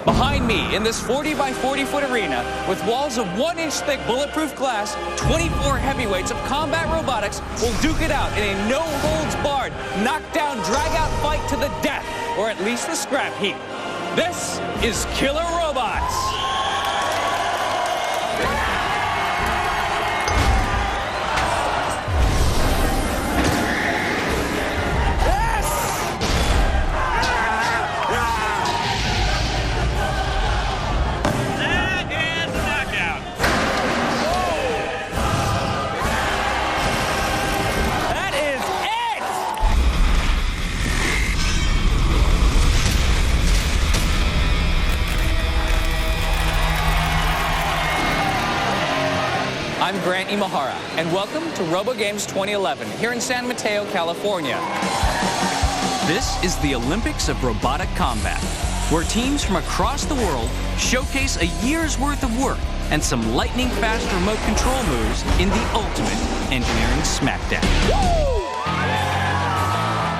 Behind me, in this 40 by 40 foot arena, with walls of 1-inch thick bulletproof glass, 24 heavyweights of combat robotics will duke it out in a no-holds-barred, knockdown, drag-out fight to the death, or at least the scrap heap. This is Killer Robots. I'm Grant Imahara, and welcome to RoboGames 2011 here in San Mateo, California. This is the Olympics of robotic combat, where teams from across the world showcase a year's worth of work and some lightning-fast remote control moves in the ultimate engineering smackdown.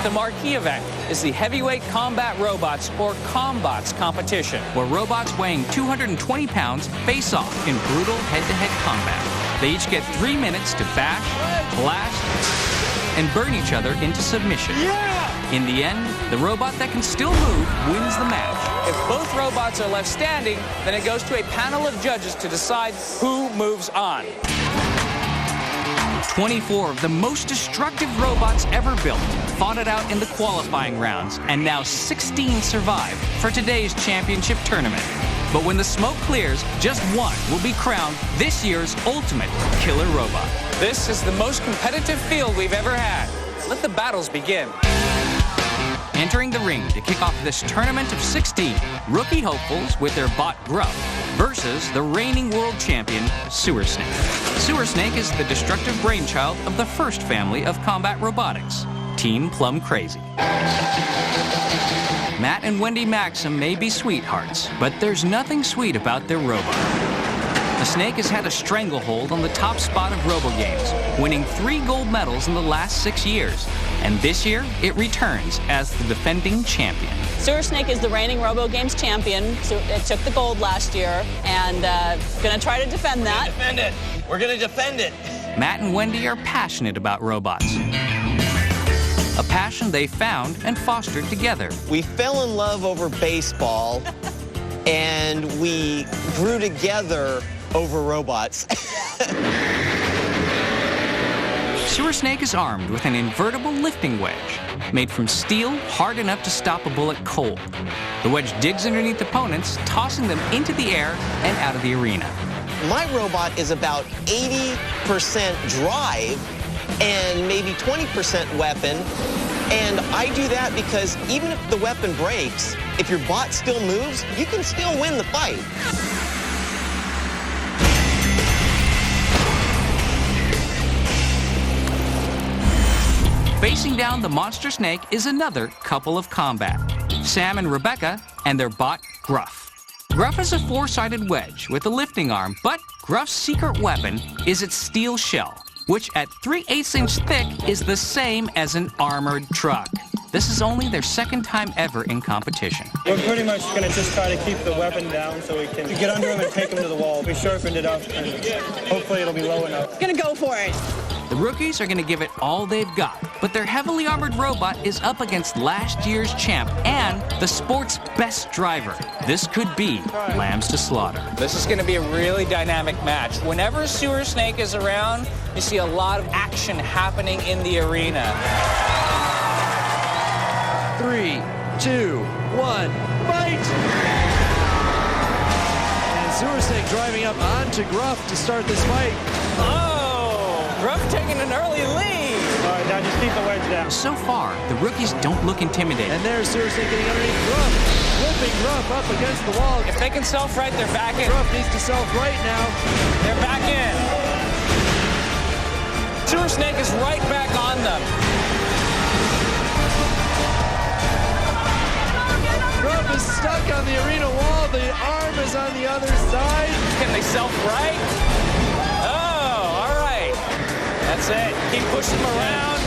The marquee event is the Heavyweight Combat Robots, or Combots competition, where robots weighing 220 pounds face off in brutal head-to-head combat. They each get 3 minutes to bash, blast, and burn each other into submission. Yeah! In the end, the robot that can still move wins the match. If both robots are left standing, then it goes to a panel of judges to decide who moves on. 24 of the most destructive robots ever built fought it out in the qualifying rounds, and now 16 survive for today's championship tournament. But when the smoke clears, just one will be crowned this year's ultimate killer robot. This is the most competitive field we've ever had. Let the battles begin. Entering the ring to kick off this tournament of 16, rookie hopefuls with their bot Gruff versus the reigning world champion, Sewer Snake. Sewer Snake is the destructive brainchild of the first family of combat robotics, Team Plum Crazy. Matt and Wendy Maxim may be sweethearts, but there's nothing sweet about their robot. The Snake has had a stranglehold on the top spot of RoboGames, winning 3 gold medals in the last 6 years. And this year, it returns as the defending champion. Sewer Snake is the reigning RoboGames champion. So it took the gold last year, and gonna try to defend that. We're gonna defend it. We're gonna defend it. Matt and Wendy are passionate about robots. A passion they found and fostered together. We fell in love over baseball, and we grew together over robots. Sewer Snake is armed with an invertible lifting wedge, made from steel hard enough to stop a bullet cold. The wedge digs underneath opponents, tossing them into the air and out of the arena. My robot is about 80% drive and maybe 20% weapon. And I do that because even if the weapon breaks, if your bot still moves, you can still win the fight. Facing down the monster snake is another couple of combat, Sam and Rebecca and their bot, Gruff. Gruff is a 4-sided wedge with a lifting arm, but Gruff's secret weapon is its steel shell, which at 3/8 inch thick is the same as an armored truck. This is only their second time ever in competition. We're pretty much going to just try to keep the weapon down so we can get under him and take him to the wall. We sharpened it up, and hopefully it'll be low enough. Gonna go for it. The rookies are going to give it all they've got, but their heavily armored robot is up against last year's champ and the sport's best driver. This could be lambs to slaughter. This is going to be a really dynamic match. Whenever Sewer Snake is around, you see a lot of action happening in the arena. 3, 2, 1, fight! And Sewer Snake driving up onto Gruff to start this fight. Gruff taking an early lead. All right, now just keep the wedge down. So far, the rookies don't look intimidated. And there's Sewer Snake getting underneath Gruff, flipping Gruff up against the wall. If they can self-right, they're back in. Gruff needs to self-right now. They're back in. Sewer Snake is right back on them. Gruff is stuck on the arena wall. The arm is on the other side. Can they self-right? Oh, all right. That's it. Keep pushing them around.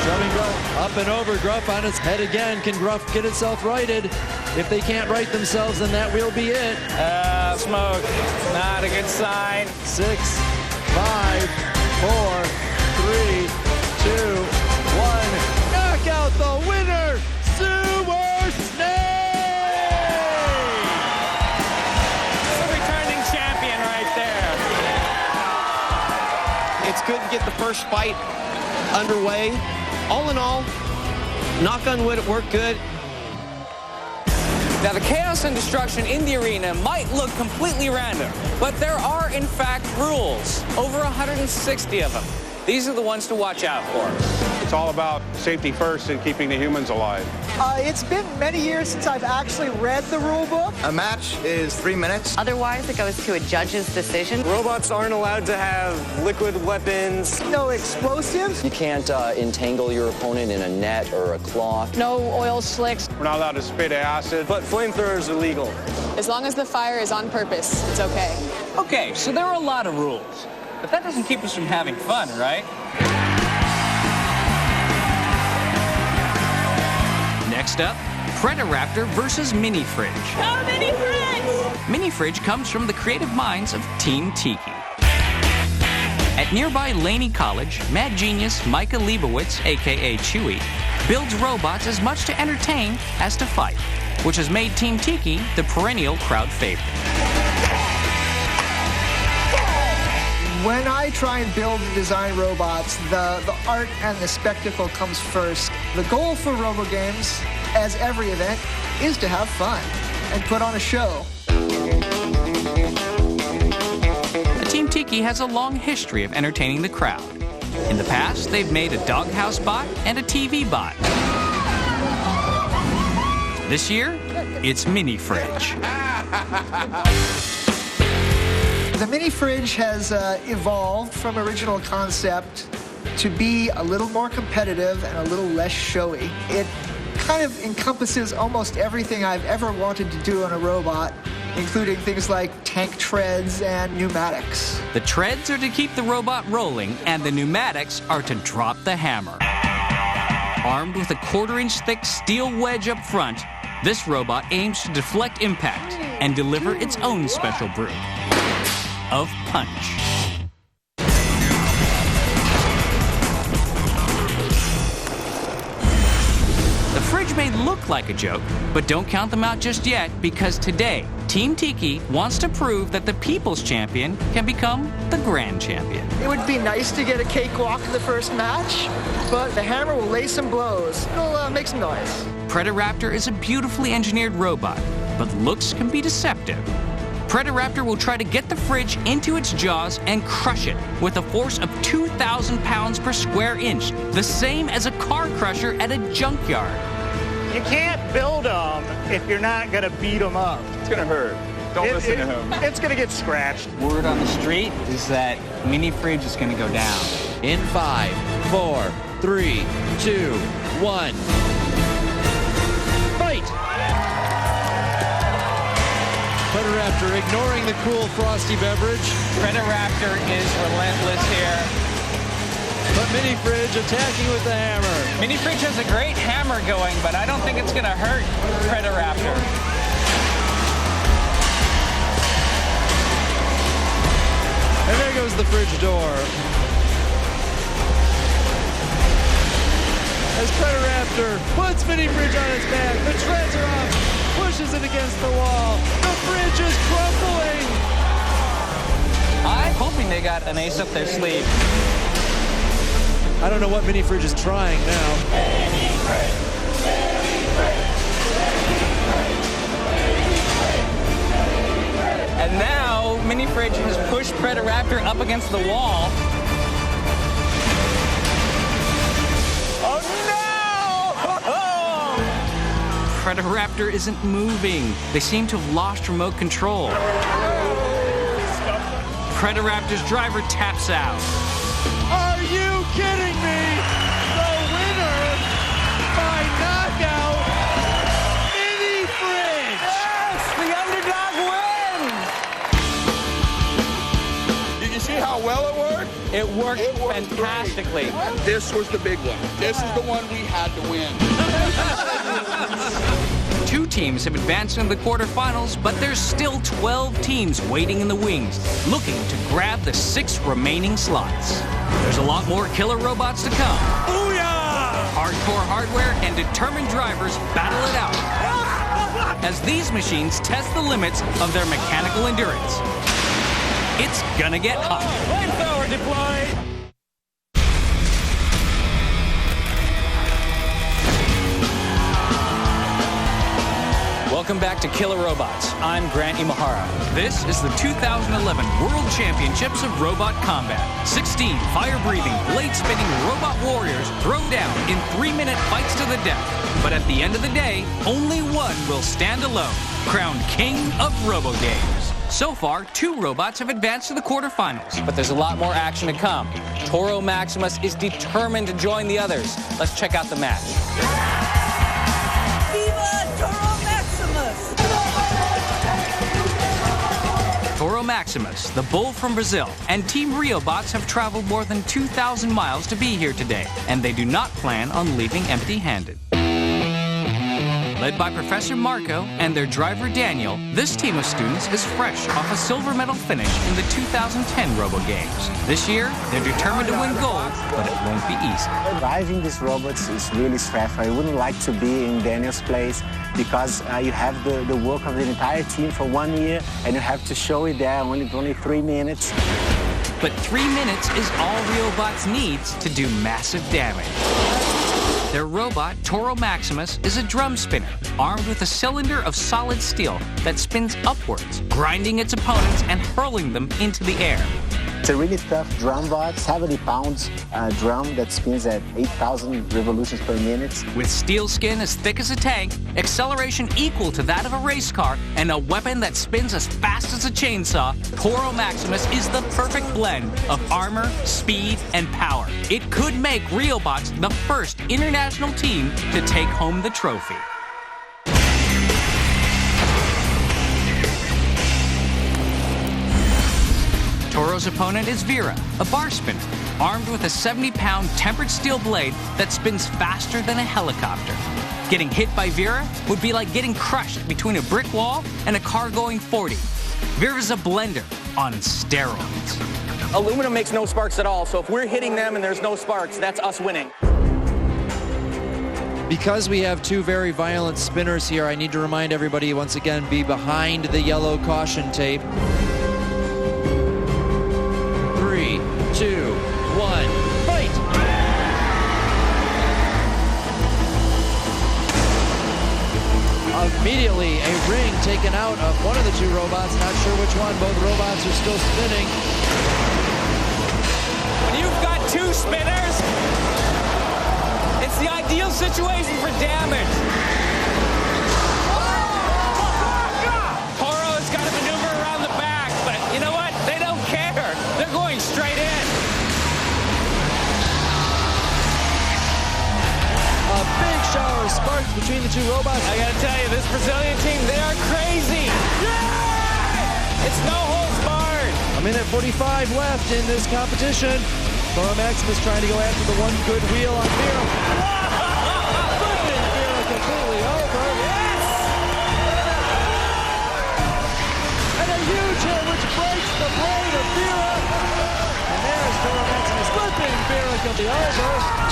Shoving Gruff up and over. Gruff on its head again. Can Gruff get itself righted? If they can't right themselves, then that will be it. Smoke. Not a good sign. 6, 5, 4, 3, 2, 1. Knock out the winner, Super Snake! The returning champion right there. It's good to get the first fight underway. All in all, knock on wood, it worked good. Now, the chaos and destruction in the arena might look completely random, but there are, in fact, rules. Over 160 of them. These are the ones to watch out for. It's all about safety first and keeping the humans alive. It's been many years since I've actually read the rule book. A match is 3 minutes. Otherwise, it goes to a judge's decision. Robots aren't allowed to have liquid weapons. No explosives. You can't entangle your opponent in a net or a cloth. No oil slicks. We're not allowed to spit acid. But flamethrowers are legal. As long as the fire is on purpose, it's okay. Okay, so there are a lot of rules, but that doesn't keep us from having fun, right? Next up, Predaraptor versus Mini Fridge. Go Mini Fridge! Mini Fridge comes from the creative minds of Team Tiki. At nearby Laney College, mad genius Micah Leibowitz, aka Chewy, builds robots as much to entertain as to fight, which has made Team Tiki the perennial crowd favorite. When I try and build and design robots, the art and the spectacle comes first. The goal for RoboGames, as every event, is to have fun and put on a show. Team Tiki has a long history of entertaining the crowd. In the past, they've made a doghouse bot and a TV bot. This year, it's Mini Fridge. The Mini Fridge has evolved from original concept to be a little more competitive and a little less showy. It kind of encompasses almost everything I've ever wanted to do on a robot, including things like tank treads and pneumatics. The treads are to keep the robot rolling, and the pneumatics are to drop the hammer. Armed with a 1/4-inch thick steel wedge up front, this robot aims to deflect impact and deliver its own special brew of punch. The fridge may look like a joke, but don't count them out just yet, because today, Team Tiki wants to prove that the People's Champion can become the Grand Champion. It would be nice to get a cakewalk in the first match, but the hammer will lay some blows. It'll make some noise. Predaraptor is a beautifully engineered robot, but looks can be deceptive. Predaraptor will try to get the fridge into its jaws and crush it with a force of 2,000 pounds per square inch, the same as a car crusher at a junkyard. You can't build them if you're not going to beat them up. It's going to hurt. Don't listen to him. It's going to get scratched. Word on the street is that Mini Fridge is going to go down. In 5, 4, 3, 2, 1. Fight! Predaraptor ignoring the cool frosty beverage. Predaraptor is relentless here. But Mini Fridge attacking with the hammer. Mini Fridge has a great hammer going, but I don't think it's going to hurt Predaraptor. And there goes the fridge door. As Predaraptor puts Mini Fridge on its back, the treads are off, pushes it against the wall. The fridge is crumbling. I'm hoping they got an ace up their sleeve. I don't know what Mini Fridge is trying now. And now Mini Fridge has pushed Predaraptor up against the wall. Predaraptor isn't moving. They seem to have lost remote control. Predaraptor's driver taps out. Are you kidding me? The winner by knockout, Mini Fridge! Yes, the underdog wins! Did you see how well it worked? It worked fantastically. Great. This was the big one. This is the one we had to win. 2 teams have advanced into the quarterfinals, but there's still 12 teams waiting in the wings, looking to grab the 6 remaining slots. There's a lot more killer robots to come. Booyah! Hardcore hardware and determined drivers battle it out as these machines test the limits of their mechanical endurance. It's gonna get hot. Flamethrower deployed! Welcome back to Killer Robots. I'm Grant Imahara. This is the 2011 World Championships of Robot Combat. 16 fire-breathing, blade-spinning robot warriors throw down in 3-minute fights to the death. But at the end of the day, only one will stand alone, crowned King of RoboGames. So far, 2 robots have advanced to the quarterfinals. But there's a lot more action to come. Toro Maximus is determined to join the others. Let's check out the match. Viva Toro Maximus! Toro Maximus, the bull from Brazil, and Team RioBots have traveled more than 2,000 miles to be here today, and they do not plan on leaving empty-handed. Led by Professor Marco and their driver Daniel, this team of students is fresh off a silver medal finish in the 2010 RoboGames. This year, they're determined to win gold, but it won't be easy. Driving these robots is really stressful. I wouldn't like to be in Daniel's place because you have the work of the entire team for 1 year and you have to show it there only 3 minutes. But 3 minutes is all RioBots needs to do massive damage. Their robot, Toro Maximus, is a drum spinner, armed with a cylinder of solid steel that spins upwards, grinding its opponents and hurling them into the air. It's a really tough drum bot, 70 pounds drum that spins at 8,000 revolutions per minute. With steel skin as thick as a tank, acceleration equal to that of a race car, and a weapon that spins as fast as a chainsaw, Toro Maximus is the perfect blend of armor, speed, and power. It could make RioBots the first international team to take home the trophy. Toro's opponent is Vera, a bar spinner, armed with a 70-pound tempered steel blade that spins faster than a helicopter. Getting hit by Vera would be like getting crushed between a brick wall and a car going 40. Vera's a blender on steroids. Aluminum makes no sparks at all, so if we're hitting them and there's no sparks, that's us winning. Because we have 2 very violent spinners here, I need to remind everybody once again, be behind the yellow caution tape. 3, 2, 1, fight! Immediately, a ring taken out of one of the 2 robots. Not sure which one. Both robots are still spinning. When you've got 2 spinners, it's the ideal situation for damage. Toro's got to maneuver around the back, but you know what? They don't care. They're going straight in. A big shower of sparks between the 2 robots. I gotta tell you, this Brazilian team, they are crazy. Yeah! It's no holds barred. A minute 45 left in this competition. Toro Maximus trying to go after the one good wheel on Vera. Flipping Vera completely over. Yes! And a huge hit which breaks the blade of Vera. And there's Toro Maximus flipping Vera completely over.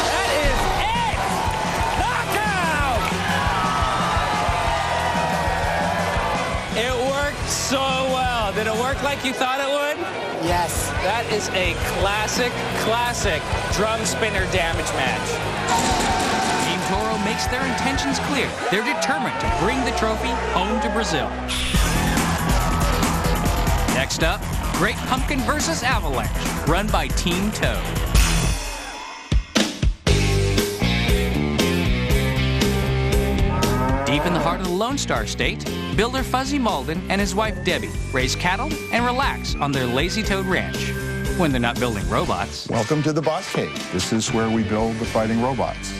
That is it! Knockout! It worked so well. Did it work like you thought it would? Yes. That is a classic drum spinner damage match. Team Toro makes their intentions clear. They're determined to bring the trophy home to Brazil. Next up, Great Pumpkin vs. Avalanche, run by Team Toad. Deep in the heart of the Lone Star State, builder Fuzzy Malden and his wife Debbie raise cattle and relax on their Lazy Toad Ranch when they're not building robots. Welcome to the Bot Cave. This is where we build the fighting robots.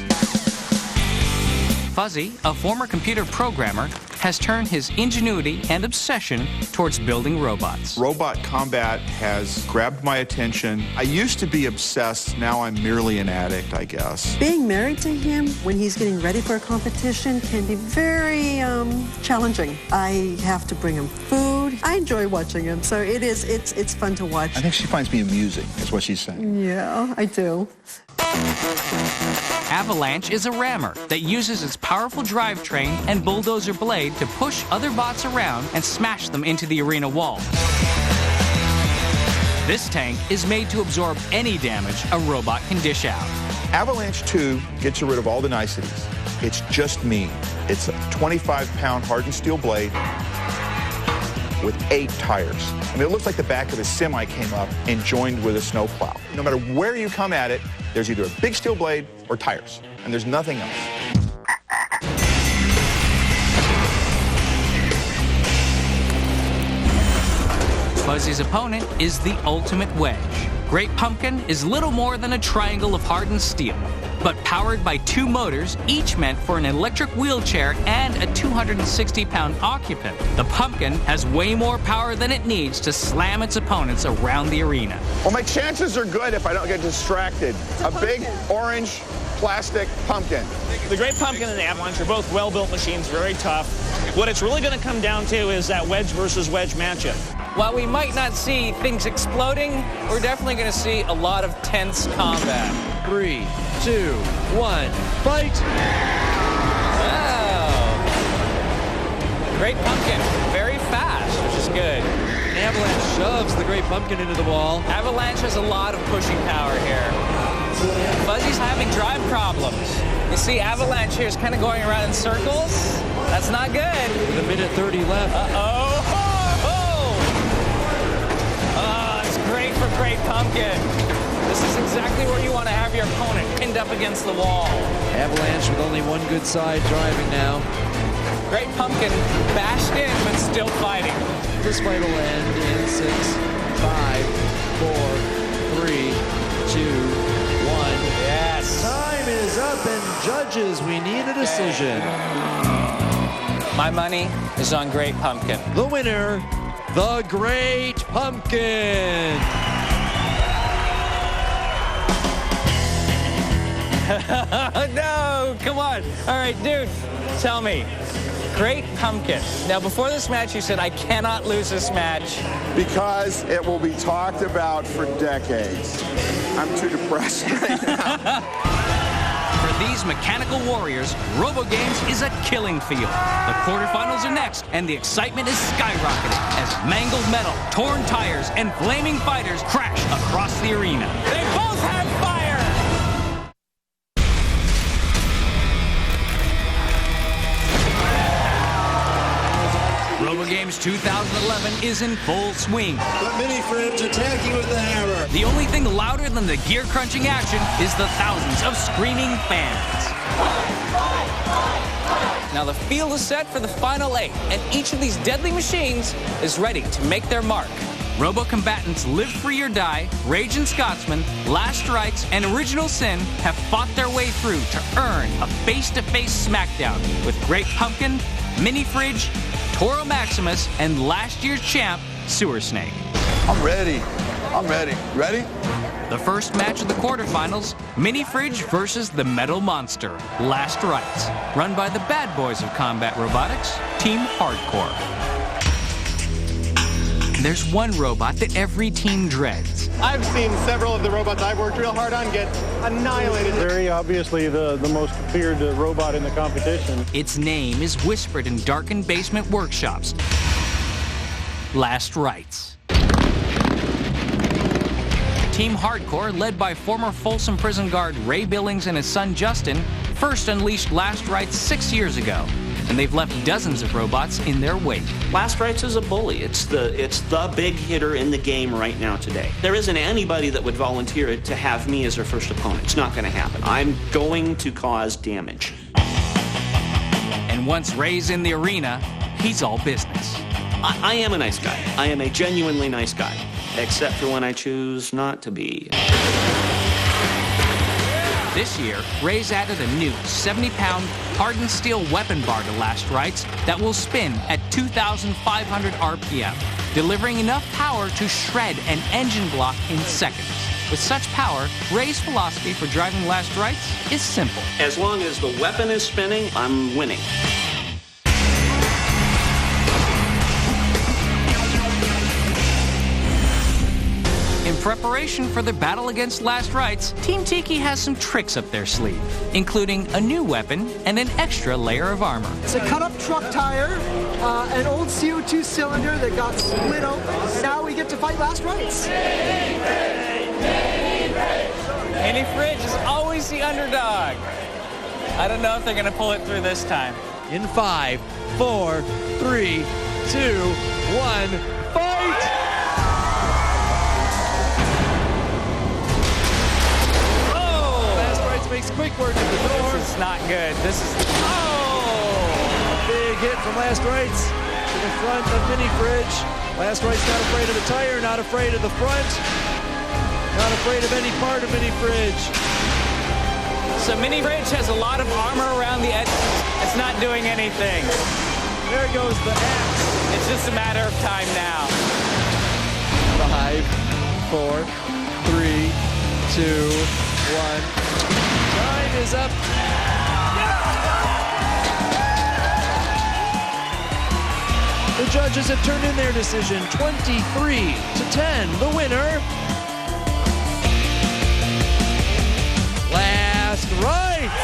Fuzzy, a former computer programmer, has turned his ingenuity and obsession towards building robots. Robot combat has grabbed my attention. I used to be obsessed. Now I'm merely an addict, I guess. Being married to him when he's getting ready for a competition can be very challenging. I have to bring him food. I enjoy watching him, so it's fun to watch. I think she finds me amusing, is what she's saying. Yeah, I do. Avalanche is a rammer that uses its powerful drivetrain and bulldozer blade to push other bots around and smash them into the arena wall. This tank is made to absorb any damage a robot can dish out. Avalanche 2 gets rid of all the niceties. It's just me. It's a 25-pound hardened steel blade with 8 tires. I mean, it looks like the back of a semi came up and joined with a snowplow. No matter where you come at it, there's either a big steel blade or tires, and there's nothing else. Fuzzy's opponent is the ultimate wedge. Great Pumpkin is little more than a triangle of hardened steel, but powered by 2 motors, each meant for an electric wheelchair and a 260-pound occupant. The Pumpkin has way more power than it needs to slam its opponents around the arena. Well, my chances are good if I don't get distracted. A big orange plastic pumpkin. The Great Pumpkin and the Avalanche are both well-built machines, very tough. What it's really going to come down to is that wedge versus wedge matchup. While we might not see things exploding, we're definitely going to see a lot of tense combat. 3, 2, 1, fight! Wow. Great Pumpkin, very fast, which is good. Avalanche shoves the Great Pumpkin into the wall. Avalanche has a lot of pushing power here. Fuzzy's having drive problems. You see Avalanche here is kind of going around in circles. That's not good. With a minute 30 left. Uh-oh. Oh, it's great for Great Pumpkin. This is exactly where you want to have your opponent pinned up against the wall. Avalanche with only one good side driving now. Great Pumpkin bashed in, but still fighting. This fight will end in 6, 5, 4, 3, 2, 1. Yes. Time is up, and judges, we need a decision. My money is on Great Pumpkin. The winner, the Great Pumpkin. No, come on. All right, dude, tell me. Great Pumpkin. Now, before this match, you said, I cannot lose this match. Because it will be talked about for decades. I'm too depressed right now. For these mechanical warriors, RoboGames is a killing field. The quarterfinals are next, and the excitement is skyrocketing as mangled metal, torn tires, and flaming fighters crash across the arena. They both have fire! RoboGames 2011 is in full swing. The mini fridge attacking with the hammer. The only thing louder than the gear-crunching action is the thousands of screaming fans. Now the field is set for the final 8, and each of these deadly machines is ready to make their mark. Robo-combatants Live Free or Die, Raging Scotsman, Last Rites, and Original Sin have fought their way through to earn a face-to-face smackdown with Great Pumpkin, Mini Fridge, Toro Maximus, and last year's champ, Sewer Snake. I'm ready. I'm ready. Ready? The first match of the quarterfinals, Mini Fridge versus the Metal Monster, Last Rites, run by the bad boys of combat robotics, Team Hardcore. There's one robot that every team dreads. I've seen several of the robots I've worked real hard on get annihilated. Very obviously the most feared robot in the competition. Its name is whispered in darkened basement workshops. Last Rites. Team Hardcore, led by former Folsom prison guard Ray Billings and his son Justin, first unleashed Last Rites 6 years ago, and they've left dozens of robots in their wake. Last Rites is a bully. It's the big hitter in the game right now today. There isn't anybody that would volunteer to have me as their first opponent. It's not going to happen. I'm going to cause damage. And once Ray's in the arena, he's all business. I am a nice guy. I am a genuinely nice guy, except for when I choose not to be. This year, Ray's added a new 70-pound hardened steel weapon bar to Last Rites that will spin at 2,500 RPM, delivering enough power to shred an engine block in seconds. With such power, Ray's philosophy for driving Last Rites is simple. As long as the weapon is spinning, I'm winning. In preparation for the battle against Last Rites, Team Tiki has some tricks up their sleeve, including a new weapon and an extra layer of armor. It's a cut-up truck tire, an old CO2 cylinder that got split open. Now we get to fight Last Rites. Mini Fridge is always the underdog. I don't know if they're going to pull it through this time. In 5, 4, 3, 2, 1, fight! Makes quick work of the door. This is not good. This is... Big hit from Last Rites to the front of Mini Fridge. Last Rites not afraid of the tire, not afraid of the front, not afraid of any part of Mini Fridge. So Mini Fridge has a lot of armor around the edge. It's not doing anything. There goes the axe. It's just a matter of time now. 5, 4, 3, 2, 1. Time is up. The judges have turned in their decision, 23-10. The winner, Last Rites.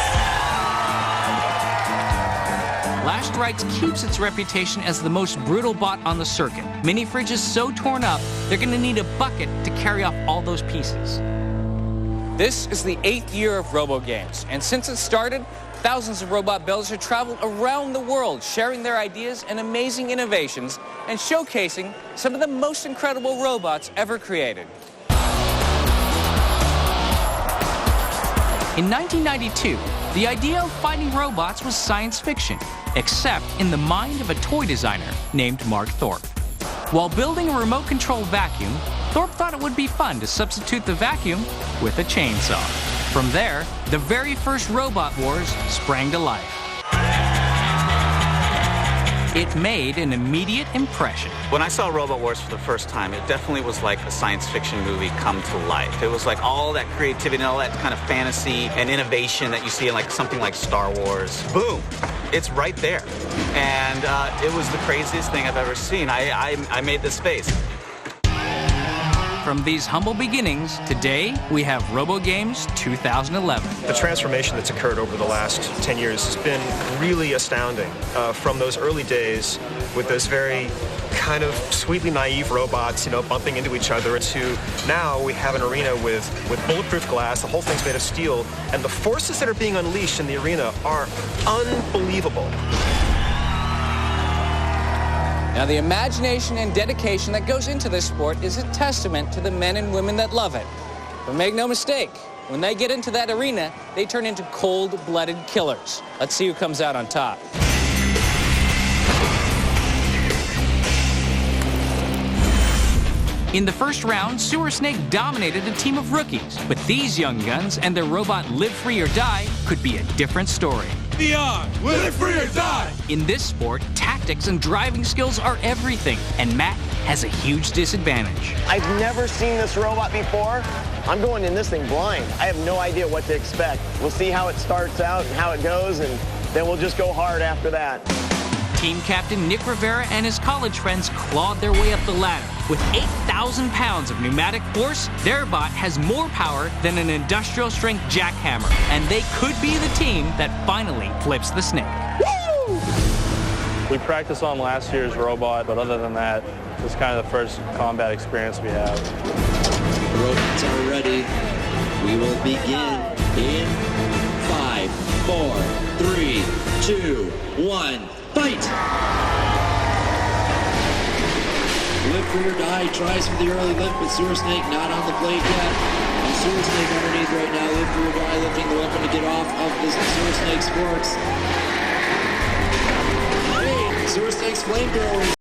Last Rites keeps its reputation as the most brutal bot on the circuit. Mini Fridge is so torn up, they're going to need a bucket to carry off all those pieces. This is the 8th year of RoboGames, and since it started, thousands of robot builders have traveled around the world, sharing their ideas and amazing innovations, and showcasing some of the most incredible robots ever created. In 1992, the idea of fighting robots was science fiction, except in the mind of a toy designer named Mark Thorpe. While building a remote control vacuum, Thorpe thought it would be fun to substitute the vacuum with a chainsaw. From there, the very first Robot Wars sprang to life. It made an immediate impression. When I saw Robot Wars for the first time, it definitely was like a science fiction movie come to life. It was like all that creativity and all that kind of fantasy and innovation that you see in like something like Star Wars. Boom! It's right there. And it was the craziest thing I've ever seen. I made this face. From these humble beginnings, today we have RoboGames 2011. The transformation that's occurred over the last 10 years has been really astounding. From those early days with those very kind of sweetly naive robots, bumping into each other, to now we have an arena with bulletproof glass, the whole thing's made of steel, and the forces that are being unleashed in the arena are unbelievable. Now, the imagination and dedication that goes into this sport is a testament to the men and women that love it. But make no mistake, when they get into that arena, they turn into cold-blooded killers. Let's see who comes out on top. In the first round, Sewer Snake dominated a team of rookies, but these young guns and their robot Live Free or Die could be a different story. Beyond, live free or die! In this sport, tactics and driving skills are everything, and Matt has a huge disadvantage. I've never seen this robot before. I'm going in this thing blind. I have no idea what to expect. We'll see how it starts out and how it goes, and then we'll just go hard after that. Team captain Nick Rivera and his college friends clawed their way up the ladder. With 8,000 pounds of pneumatic force, their bot has more power than an industrial-strength jackhammer, and they could be the team that finally flips the snake. Woo! We practiced on last year's robot, but other than that, it's kind of the first combat experience we have. The robots are ready. We will begin in 5, 4, 3, 2, 1. Fight! Live Free or Die tries for the early lift, but Sewer Snake not on the plate yet. And Sewer Snake underneath right now. Live Free or Die lifting the weapon to get off of the Sewer Snake's forks. Hey, Sewer Snake's flamethrowers